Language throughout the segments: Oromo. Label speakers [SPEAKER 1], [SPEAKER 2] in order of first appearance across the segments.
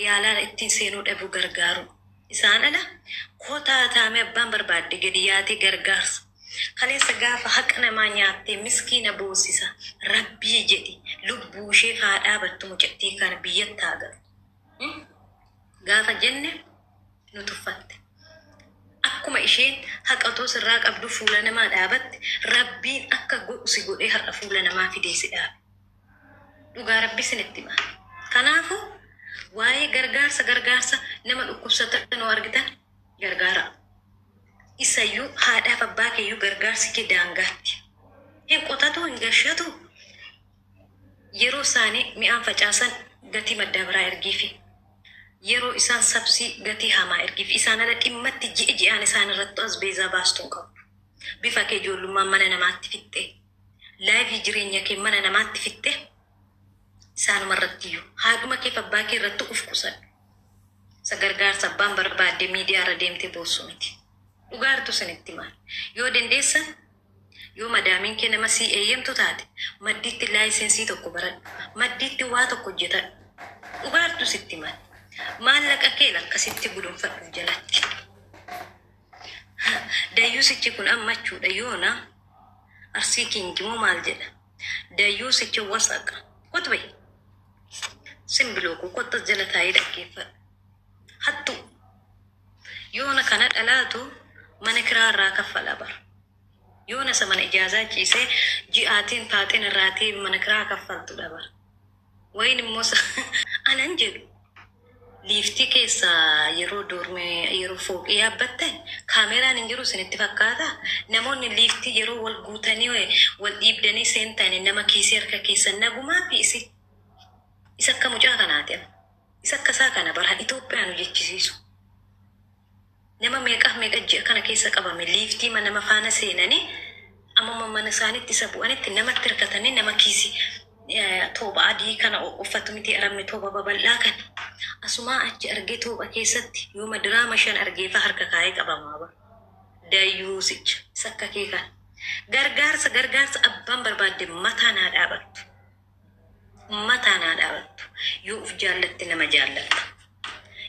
[SPEAKER 1] yaalaan ittiin seenuu dhabu gargaaru. Isaan ala kootaa taame abbaan barbaadde gadi yaatee gargaarsa. Kaleessa gaafa haqa namaa nyaattee miskiina boosisa. Rabbii jedhi lubbuu ishee haa dhaabattu mucattii kana biyyatti haa galu. Gaafa jenne nu tuffatte. Akkuma isheen haqatoo sirraa qabdu fuula namaa dhaabatte rabbiin akka godhu si godhee har'a fuula namaa fidee si dhaabe. Dhugaa rabbi sinitti hima. Kanaafuu waa'ee gargaarsa nama dhukkubsatan oo argitan gargaara. Isayyuu haadhaaf abbaa keeyyuu gargaarsi kee daangaatti. Hin qotatu hin gashatu. Yeroo isaanii mi'aan facaasan gatii madda biraa ergiifi. Yeroo isaan sabsii gatii hamaa ergiifi. Isaan ala dhimmatti ji'aan isaan irratti as beezaa baastuun qabu. Bifa kee ijoollummaan mana namaatti fixxee. Laayifii jireenya kee mana namaatti fixxee. Isaan marrattiyyuu haadhuma kee abbaa kee irratti uf qusadhu. Isa gargaarsa abbaan barbaadde miidiyaa irra deemtee boossu miti. Dhugaartu sinitti maal? Yoo dandeessan yoo madaamiin kee nama sii eeyyamtu taate maddiitti laayisensii tokko baradhu. Maddiitti waa tokko hojjetadhu. Dhugaartu sitti maal? Maallaqa kee lakkasitti gudunfadhu jalatti. Dayyuusichi kun ammachuudha yoona arsii kiingimoo maal jedha? Dayyuusichi wasaqa. Qotu bayi. Simbiloo kotta jala taa'ee dhaggeeffadhu. Hattu yoona kana dhalaatu mana kiraarraa kaffala bara. Yoona isa mana ijaazaa ciisee ji'aatiin paaxin irraatii mana kiraa kaffaltu dabara. Wayin immoo anan jedhu liiftii keessa yeroo doormee yeroo fooqii yaabbattan kaameraan hin jiru isinitti fakkaata. Namoonni liiftii yeroo wal guutanii wal dhiibdanii seentanii nama kiisii harka keessa nagumaa fi isa akka mucaa kanaati. Isa akka isaa kana bara Itoophiyaan hojjechisiisu. Nama meeqa ji'a kana keessa qabame liiftii nama faana seenanii amma mana isaaniitti isa bu'anitti namatti hirkatanii nama kiisii tooba adii kana uffatu miti aramni tooba babal'aa kan asumaa achi argee tooba keessatti yoo madiraama 5 argeefa harka kaayee qabamaa bara. Dayyuusicha isa akka kee kana. Gargaarsa abbaan barbaadde mataa naa dhaabattu. Mataa naa dhaabattu. Yoo uf jaallatti nama jaallatta.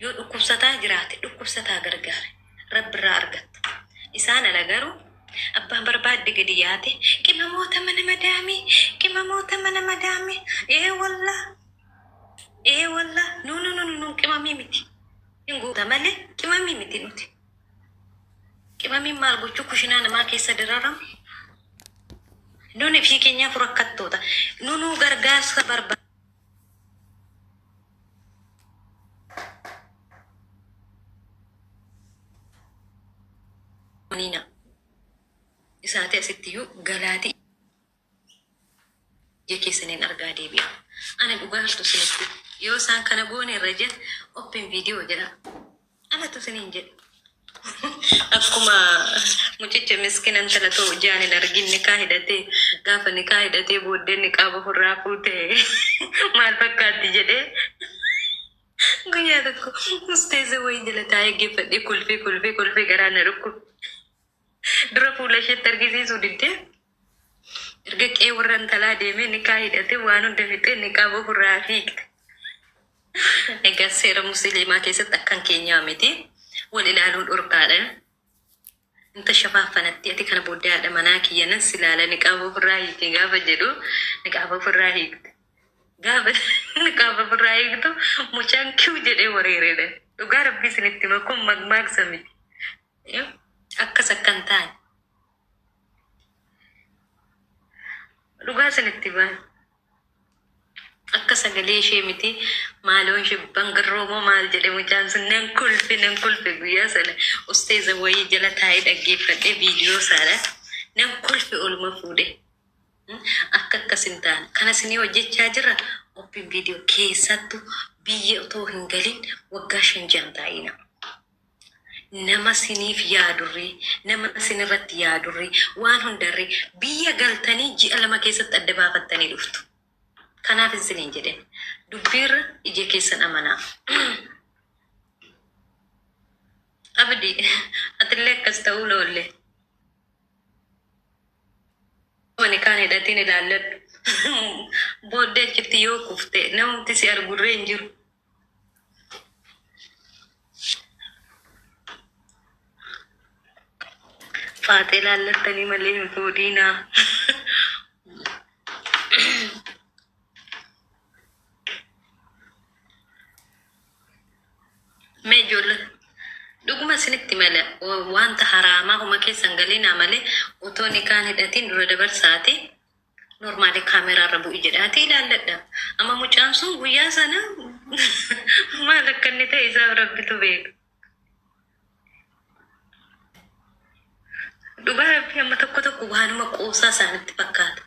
[SPEAKER 1] Yoo dhukkubsataa jiraate dhukkubsataa gargaare rabbirraa argatta. Isaan ala garuu abbaan barbaadde gadi yaate qimamoota mana madaamii wallaa nu qimamii miti. Hin guuta malee qimamii miti nuti. Qimamiin maal gochuu kushinaa namaa keessa diraramu? Nuuni fi keenyaaf rakkattoota. Nunuu gargaarsa barbaada. Isaati asittiyuu galaatii jekeessaniin argaa deebi'a. Ani dhugaartu sinitti yoo isaan kana goone irra jedhe open video jedha. Anatu siniin jedhe. Akkuma mucicha miskinan talatoo jaanin argin nikaa hidhatee gaafa nikaa hidhatee booddee niqaaba ofirraa fuutee maal fakkaatti jedhee guyyaa tokko musteessa wayii jala taa'ee geeffadhee kolfee garaa na dhukkube. Dura fuula isheetti argisiisuu diddee erga qe'ee warra intalaa deemee nikaa hidhatee waan hunda fixee niqaaba ofirraa fiigde. Egaa seera musliimaa keessatti akkan keenyaa miti wal ilaaluun dhorkaadha. Inta shafaaffanatti ati kana booddee haadha manaa kiyyanan si ilaala niqaaba ofirraa hiikte gaafa jedhu niqaaba ofirraa hiikte. Gaafa niqaaba ofirraa hiiktu mucaan kiu jedhee wareereedha. Dhugaa rabbii isinitti makkuun magmaaksa miti. Akkas akkan taane. Dhugaa isinitti baan. Akka sagalee ishee miti maaloon ishee bangarroomoo maal jedhe mucaan sun nan kolfe guyyaa sana usteeza wayii jala taa'ee dhaggeeffadhee viidiyoo saadha nan kolfe olma fuudhe. Akka akkasin taane kanas ni hojjechaa jirra open viidiyoo keessattu biyya otoo hin galin waggaa 5 taa'ina. Nama siniif yaadurri nama sinirratti yaadurri waan hundarri biyya galtanii ji'a 2 keessatti adda baafattanii dhuftu. Kanaaf isiniin jedhen dubbiirra ija keessan amanaa. Abdi atillee akkas ta'uu loolle. Wani kaan hidhatiin ilaalladhu. Booddee achitti yoo kufte namumti si argurree hin jiru. فاتل على التاني ملين فودينا ما يجول dhuguma isinitti mala wanta haraamaa huma keessan galiin amale utooni kaan hidhatiin dura dabarsaati normaali kaameraa irra bu'i jedhaati ilaalladha. Amma mucaan sun guyyaa sana maal akka inni ta'e isaaf rabbitu beeka. Dhugaa fi amma tokko tokko waanuma qoosaa isaanitti fakkaata.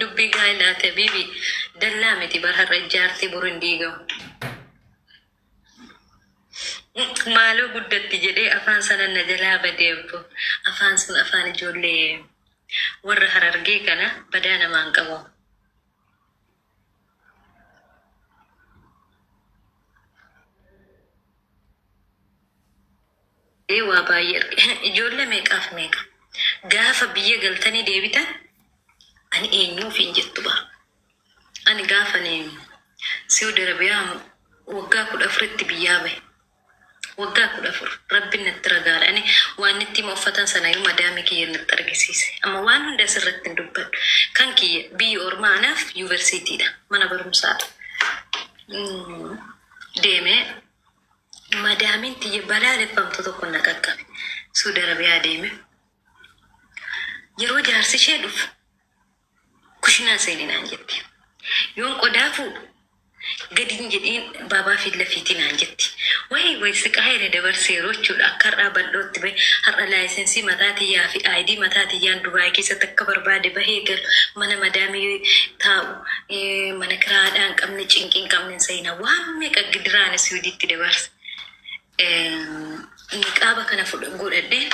[SPEAKER 1] Dubbii gaa'elaate bibi dallaa miti barharra ijaartii boru hin diigamu. Maaloo guddatti jedhee afaan sana na jalaa badeebbo. Afaan sun afaan ijoollee warra Harargee kana badaa namaan qabu. Waa baay'ee ijoollee meeqaaf meeqa gaafa biyya galtanii deebitan ani eenyuuf hin jettu bara. Ani gaafa Saudi Arabiyaa waggaa 14tti biyyaa bahe. Waggaa 14 rabbi natti ragaadha. Ani waan itti uffatan sana yoo madaami kiyya natti argisiise. Amma waan hunda asirratti hin dubbadhu. Kan kiyya biyya ormaanaaf yuunivarsiitiidha. Mana barumsaadha. Deemee madaamin tiyya balaaleffamtu tokko na qaqqabe. Saudi Arabiyaa deeme. Yeroo jaarsi ishee dhufu kushinaa seeninaan jetti. Yoon qodaa fuudhu gadin jedhiin baabaa fi lafiitiin aan jetti. Way siqaa hele dabarsee rochuudha akka har'aa bal'ootti bahe har'a laayisensii mataatiyyaa fi aayidii mataatiyyaan Dubaay keessatti akka barbaade bahee galu mana madaamii taa'u mana kiraadhaan qabne cinqiin qabne sayina waan meeqa gidiraan Siwiiditti dabarse. Niqaaba kana godhadheen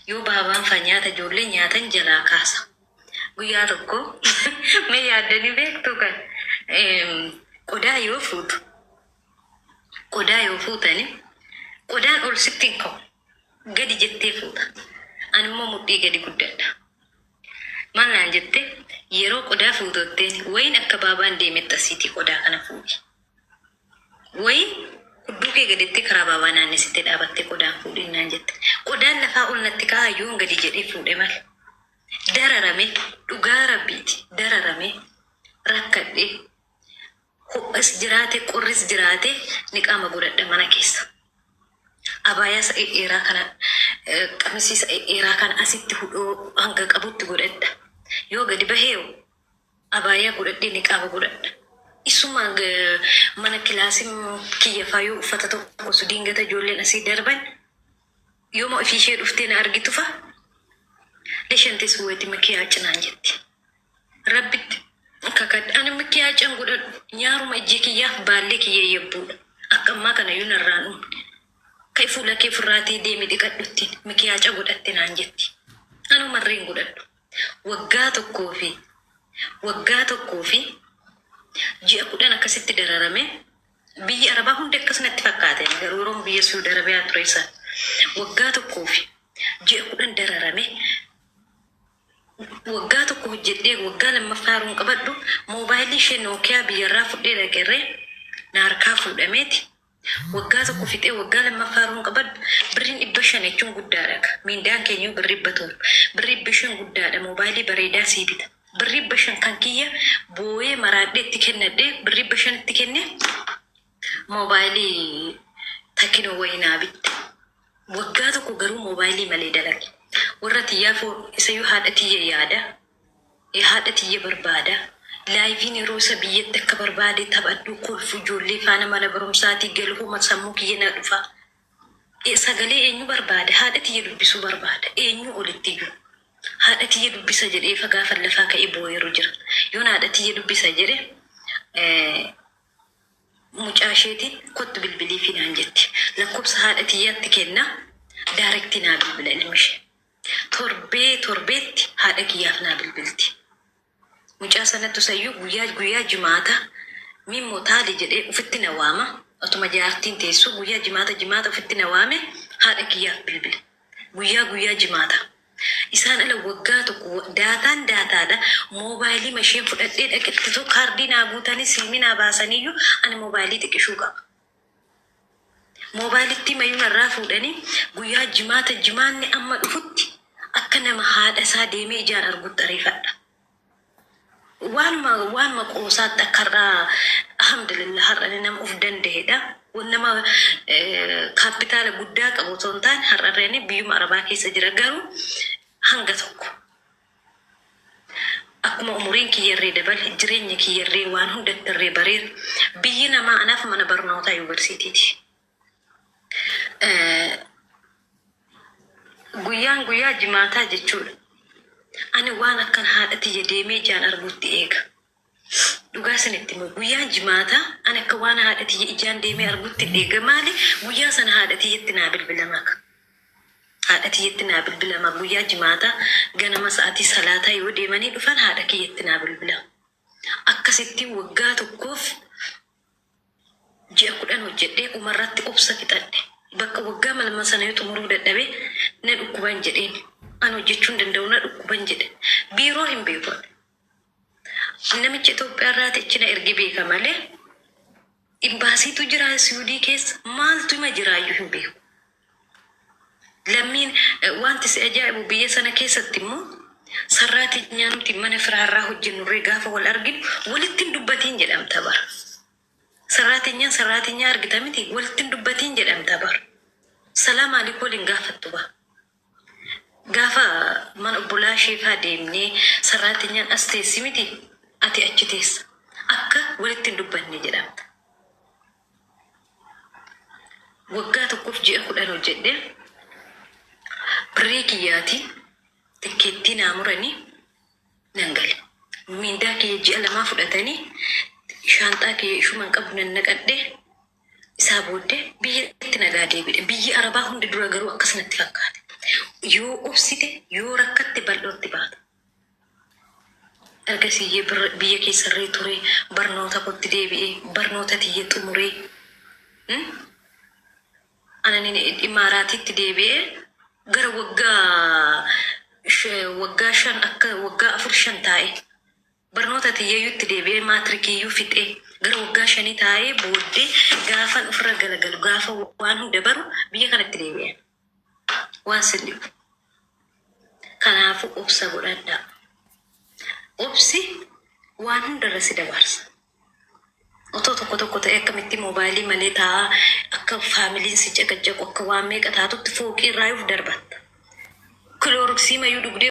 [SPEAKER 1] yoo baabaan fa nyaata ijoollee nyaatan jalaa kaasa. Guyyaa tokko mee yaaddanii beektu kan qodaa yoo fuutu qodaa yoo fuutani qodaan ol sitti hin ka'u gadi jettee fuuta. Ani immoo mudhii gadi guddadha. Maal naan jette yeroo qodaa fuutotteen wayin akka baabaan deemetti asiitii qodaa kana fuudhi. Wayin hudduu kee gaditti karaa baabaa naannesitti dhaabattee qodaan fuudhin naan jette. Qodaan lafaa ol natti kaa'ayyuun gadi jedhee fuudhe mala. Dararame dhugaa rabbiiti dararame rakkadhee ho'as jiraate qorris jiraate niqaama godhadha mana keessa. Abaayaa sa'ee dheeraa kana qamisii sa'ee dheeraa kana asitti hudhoo hanga qabutti godhadha. Yoo gadi bahee abaayaa godhadhee niqaama godhadha. Isuma mana kilaasii kiyya faayuu uffata tokko su diingata ijoolleen asii darban yooma ofii ishee dhuftee na argitu fa leshanti suweeti makiyaacin naan jetti. Rabbitti kakadha ani makiyaacin godhadhu nyaaruma ijji kiyyaaf baallee kiyya yebbuudha. Akka ammaa kana yoo narraan dhumne kai fuula kee furraatii deemi dhiqadhuttiin makiyaaca godhatte naan jetti. Anu marreen godhadhu waggaa tokkoo fi ji'a 10 akkasitti dararame biyya Arabaa hundi akkasumatti fakkaate garuu Oromoo biyya Saudi Arabiyaa ture isa waggaa tokkoo fi ji'a 10 dararame waggaa tokko hojjedhee waggaa lammaffaa haruun qabadhu moobaayilii ishee Nookiyaa biyyarraa fudhee dhaqeerree na harkaa fuudhameeti. Waggaa tokko fixee waggaa lammaffaa haruun qabadhu birriin 500 jechuun guddaadha. Miindaan keenya birrii 100 birrii 500 guddaadha. Moobaayilii bareedaa sii bita. Birrii 500 kan kiyya boo'ee maraadhee itti kennadhee birrii 500 itti kenne moobaayilii takkinoo wayinaa bitte. Waggaa tokko garuu moobaayilii malee dalage. Warra tiyyaafoo isa yoo haadha tiyya yaada haadha tiyya barbaada laayiviin yeroo isa biyyatti akka barbaade taphadhu kolfu ijoollee faana mana barumsaatii galuuma sammuu kiyya na dhufa. Sagalee eenyu barbaada haadha tiyya dubbisuu barbaada eenyu olitti iyyuu haadha tiyya dubbisa jedhee fagaafa lafaa ka'ee boo'eeru jira. Yoon haadha tiyya dubbisa jedhe mucaa isheetiin kottu bilbilii fi naan jetti. Lakkoofsa haadha tiyyaatti kenna daarektii naa bilbila ilmishee. Torbeetti haadha kiyyaaf naa bilbilti. Mucaa sanattu sayyuu guyyaa jimaata mimmoo taali jedhee ufitti na waama. Otuma jaartiin teessu guyyaa jimaata ufitti na waame haadha kiyyaaf bilbile. Guyyaa jimaata. Isaan ala waggaa tokko daataadha. Moobaayilii masheen fudhadhee dhaqettitoo kaardii naa guutanii siimii naa baasaniyyuu ani moobaayilii xiqqishuu qaba. moobaayilitti mayuun irraa fuudhanii guyyaa jimaanni amma dhufutti akka nama haadha isaa deemee ijaan argutti ariifadha. Waanuma qoosaatti akkarraa alhamdulillah har'ani nama uf danda'edha. Nama kaapitaala guddaa qabu osoo hin taane har'arreen biyyuma arabaa keessa jira garuu hanga tokko. Akkuma umuriin kiyyarree dabale jireenya kiyyarree waan hundatti irree bareera. Biyyi namaa anaaf mana barnootaa yuunivarsiitiiti. Guyyaa jimaataa jechuudha. Ani waan akkan haadha tiyya deemee ijaan arguutti eega. Dhugaa isinitti immoo guyyaan jimaataa ani akka waan haadha tiyya ijaan deemee arguutti eega maali? Guyyaa sana haadha tiyyatti naa bilbilama. Haadha tiyyatti naa bilbilama guyyaa jimaataa ganama sa'aatii salaataa yoo deemanii dhufan haadha kiyyatti naa bilbilama. Akkasitti waggaa tokkoof ji'a 10 hojjedhee umarratti obsa fixadhe. Bakka waggaa malma sana yoo xumuruu dadhabee na dhukkuban jedheen. Ani hojjechuu hin danda'u na dhukkuban jedhe. Biiroo hin beeku. Namichi Itoophiyaa irraa techina ergi beeka malee imbaasiitu jira Suudii keessa maaltu ima jiraayyuu hin beeku. Lammiin wanti si ajaa'ibu biyya sana keessatti immoo sarraatiin nuti mana firaarraa hojjennurree gaafa wal arginu walitti hin dubbatiin jedhamta bara. Sarraatiin argita miti walitti hin dubbatiin jedhamta bara. Salaam alaikum waliin gaafattu bara. Gaafa mana obbolaa sheefaa deemnee sarraatiin as teessi miti ati achi teessa. Akka walitti hin dubbanne jedhamta. Waggaa tokkoof ji'a 10 hojjedhee birrii kiyyaatiin tikkeettii naa muranii nan gale. Miindaa kiyya ji'a 2 fudhatanii shaanxaa kiyya ishuman qabu nan naqadhee isaa booddee biyyatti nagaa deebi'e. Biyyi arabaa hundi dura garuu akkasumatti fakkaate. Yoo obsite yoo rakkatte bal'ootti baata. Ergasii biyya keessarree ture barnoota kotti deebi'ee barnoota tiyya xumuree anani Imaaraatitti deebi'ee gara waggaa 5 akka waggaa 4 taa'e barnoota tiyyayyuutti deebi'ee maatrikiyyuu fixee gara waggaa 5 taa'ee booddee gaafa ofirra galagalu gaafa waan hunda baru biyya kanatti deebi'e. Waan sinni kanaafuu obsa godhadhaa. Obsi waan hundarra si dabarsa. Otoo tokko ta'e akkamitti moobaayilii malee taa'aa akka faamiliin si caqacaqu akka waan meeqa taatutti fooqii irraa yuuf darbatta. Kilooroksii mayyuu dhugdee